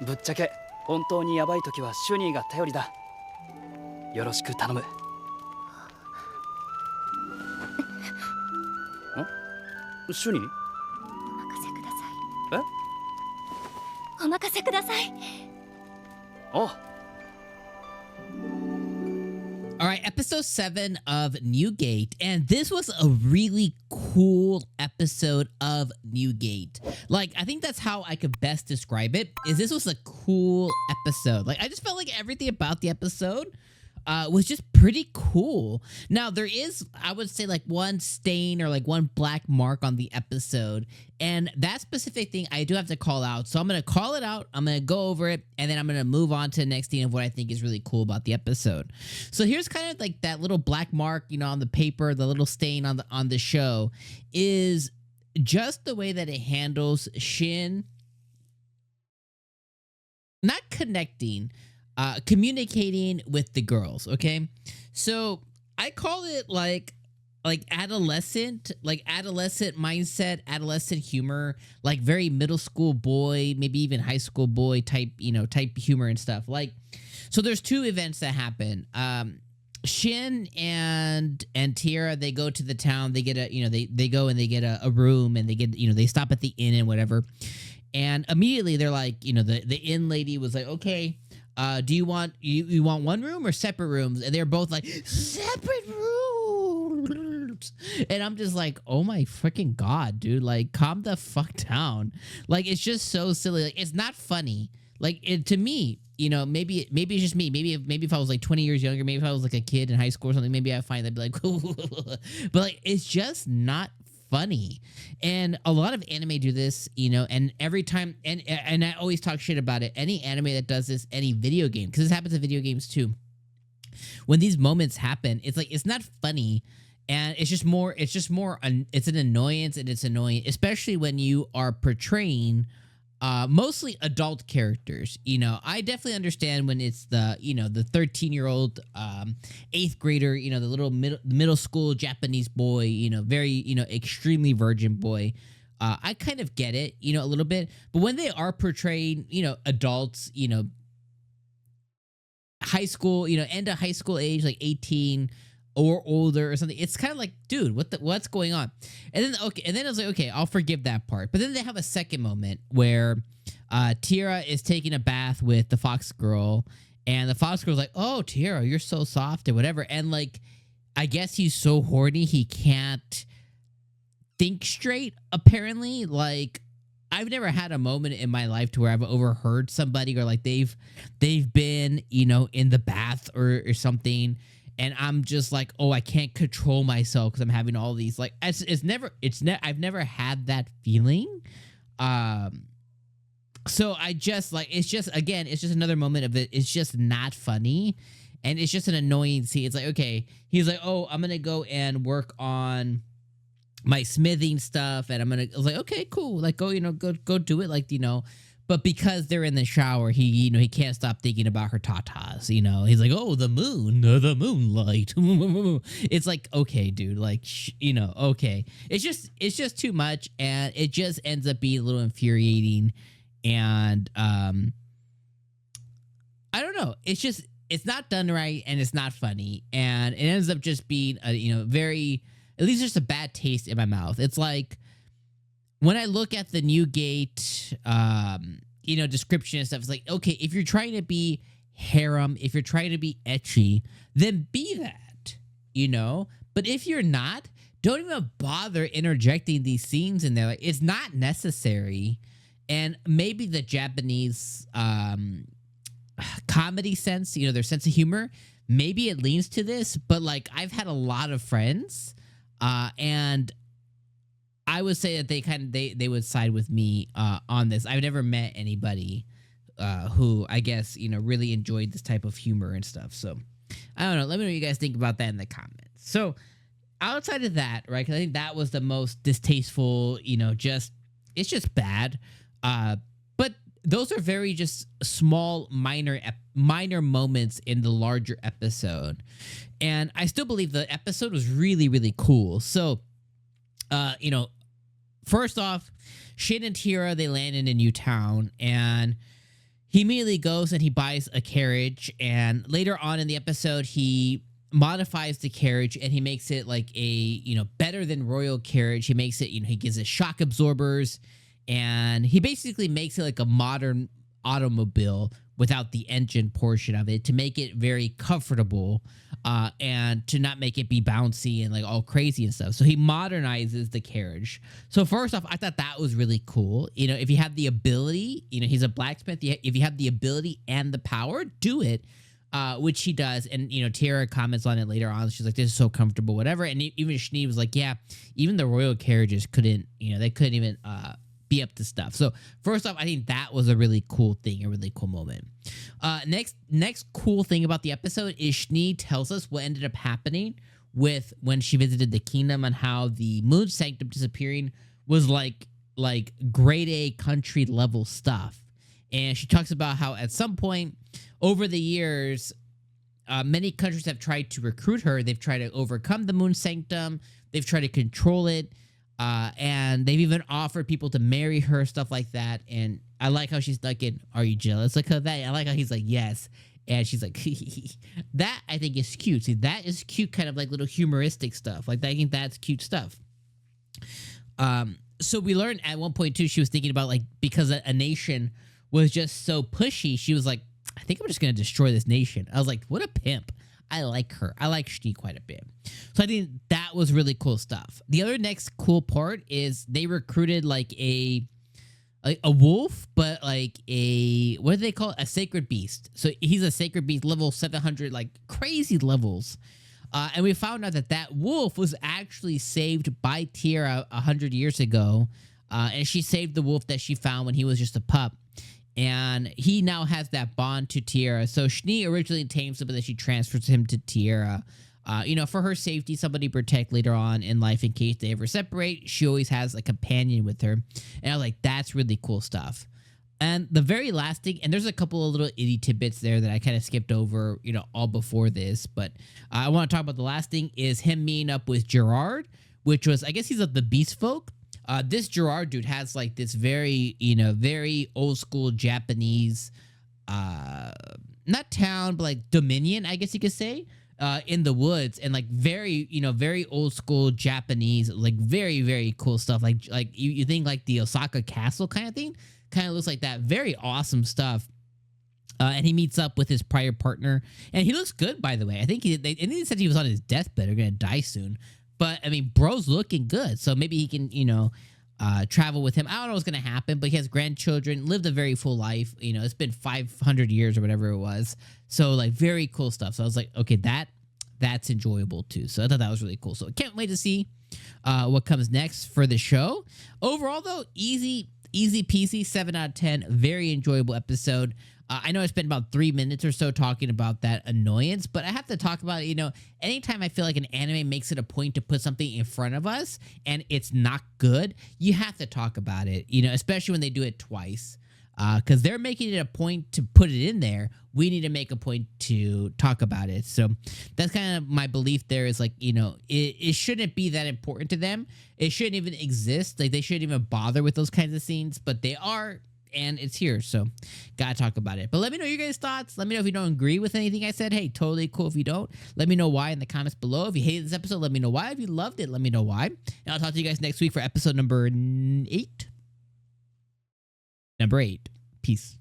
ぶっちゃけ本当にヤバい時はシュニーが頼りだ。よろしく頼む。ん？シュニー？お任せください。え？お任せください。お。All right, episode 7 of 𝐒𝐚𝐧𝐽𝐩𝐿, and this was a really cool episode of 𝐒𝐚𝐧𝐽𝐩𝐿. Like, I think that's how I could best describe it, is this was a cool episode. Like, I just felt like everything about the episode was just pretty cool. Now, there is, I would say, like one stain or like one black mark on the episode, and that specific thing I do have to call out. So I'm going to call it out, I'm going to go over it, and then I'm going to move on to the next thing of what I think is really cool about the episode. So here's kind of like that little black mark, you know, on the paper, the little stain on the show, is just the way that it handles Shin not connecting, communicating with the girls. Okay, so I call it like adolescent mindset, adolescent humor, like very middle school boy, maybe even high school boy type, type humor and stuff. Like, so there's two events that happen. Shin and Tiera, they go to the town, they get they go and they get a room, and they get, they stop at the inn and whatever, and immediately they're like, the inn lady was like, okay, do you want you want one room or separate rooms? And they're both like, separate rooms. And I'm just like, oh my freaking god, dude, like, calm the fuck down. Like, it's just so silly. Like, it's not funny. Like, to me, maybe it's just me. Maybe if I was like 20 years younger, maybe if I was like a kid in high school or something, maybe I find that'd be like, but like, it's just not funny. And a lot of anime do this, and every time, and I always talk shit about it. Any anime that does this, any video game, because this happens in video games too. When these moments happen, it's like, it's not funny, and it's an annoyance, and it's annoying, especially when you are portraying mostly adult characters. I definitely understand when it's the 13-year-old 8th grader, the little middle school Japanese boy, very, extremely virgin boy. I kind of get it, a little bit. But when they are portraying, adults, high school, end of high school age, like 18 or older or something, it's kind of like, dude, what's going on? And then I was like, okay, I'll forgive that part. But then they have a second moment where Tiera is taking a bath with the fox girl, and the fox girl's like, oh, Tiera, you're so soft and whatever. And like, I guess he's so horny he can't think straight, apparently. Like, I've never had a moment in my life to where I've overheard somebody, or like they've been, in the bath or something, and I'm just like, oh, I can't control myself because I'm having all these, like, I've never had that feeling. So I just, like, it's just another moment of it. It's just not funny, and it's just an annoying scene. It's like, okay, he's like, oh, I'm gonna go and work on my smithing stuff, and I was like, okay, cool, like, go do it, like, but because they're in the shower, he can't stop thinking about her tatas. He's like, oh, the moonlight. It's like, okay, dude, like, okay. It's just too much, and it just ends up being a little infuriating, and I don't know. It's not done right, and it's not funny, and it ends up just being very, at least just a bad taste in my mouth. It's like, when I look at the 𝐒𝐚𝐧𝐽𝐩𝐿, description and stuff, it's like, okay, if you're trying to be harem, if you're trying to be ecchi, then be that, But if you're not, don't even bother interjecting these scenes in there. Like, it's not necessary. And maybe the Japanese comedy sense, their sense of humor, maybe it leans to this. But like, I've had a lot of friends, and I would say that they would side with me on this. I've never met anybody who, I guess, really enjoyed this type of humor and stuff. So I don't know. Let me know what you guys think about that in the comments. So outside of that, right? Because I think that was the most distasteful. It's just bad. But those are very just small, minor moments in the larger episode, and I still believe the episode was really, really cool. So, first off, Shin and Tiera, they land in a new town, and he immediately goes and he buys a carriage, and later on in the episode, he modifies the carriage and he makes it like a, better than royal carriage. He makes it, he gives it shock absorbers, and he basically makes it like a modern automobile without the engine portion of it to make it very comfortable, and to not make it be bouncy and like all crazy and stuff. So he modernizes the carriage. So first off, I thought that was really cool. If you have the ability, he's a blacksmith. If you have the ability and the power, do it. Which he does. And, Tiera comments on it later on. She's like, this is so comfortable, whatever. And even Schnee was like, yeah, even the royal carriages couldn't, they couldn't even be up to stuff. So first off, I think that was a really cool thing, a really cool moment. Next cool thing about the episode is Schnee tells us what ended up happening with when she visited the kingdom, and how the moon sanctum disappearing was like grade A country level stuff. And she talks about how at some point over the years, many countries have tried to recruit her. They've tried to overcome the moon sanctum. They've tried to control it. And they've even offered people to marry her, stuff like that. And I like how she's like, are you jealous? Like that. I like how he's like, yes. And she's like, that I think is cute. See, that is cute, kind of like little humoristic stuff. Like, I think that's cute stuff. So we learned at one point too, she was thinking about like, because a nation was just so pushy, she was like, I think I'm just going to destroy this nation. I was like, what a pimp. I like her. I like Schnee quite a bit. So I think that was really cool stuff. The other next cool part is they recruited like a wolf, but like what do they call it? A sacred beast. So he's a sacred beast, level 700, like crazy levels. And we found out that wolf was actually saved by Tiera 100 years ago. And she saved the wolf that she found when he was just a pup. And he now has that bond to Tiera. So Schnee originally tames him, but then she transfers him to Tiera. For her safety, somebody protect later on in life in case they ever separate. She always has a companion with her. And I was like, that's really cool stuff. And the very last thing, and there's a couple of little itty tidbits there that I kind of skipped over, all before this. But I want to talk about the last thing is him meeting up with Gerard, which was, I guess he's of the Beast Folk. This Gerard dude has like this very, very old school Japanese, not town, but like dominion, I guess you could say, in the woods, and like very, very old school Japanese, like very, very cool stuff. Like you think like the Osaka Castle kind of thing, kind of looks like that. Very awesome stuff. And he meets up with his prior partner, and he looks good, by the way. I think he said he was on his deathbed or gonna die soon. But, I mean, bro's looking good. So maybe he can, travel with him. I don't know what's going to happen, but he has grandchildren, lived a very full life. It's been 500 years or whatever it was. So, like, very cool stuff. So I was like, okay, that's enjoyable too. So I thought that was really cool. So I can't wait to see what comes next for the show. Overall, though, easy peasy, 7 out of 10. Very enjoyable episode. I know I spent about 3 minutes or so talking about that annoyance, but I have to talk about it. Anytime I feel like an anime makes it a point to put something in front of us and it's not good, you have to talk about it, especially when they do it twice. Because they're making it a point to put it in there. We need to make a point to talk about it. So that's kind of my belief there is like, it shouldn't be that important to them. It shouldn't even exist. Like, they shouldn't even bother with those kinds of scenes, but they are. And it's here, so gotta talk about it. But let me know your guys' thoughts. Let me know if you don't agree with anything I said. Hey, totally cool if you don't. Let me know why in the comments below. If you hated this episode, let me know why. If you loved it, let me know why. And I'll talk to you guys next week for episode number 8. Peace.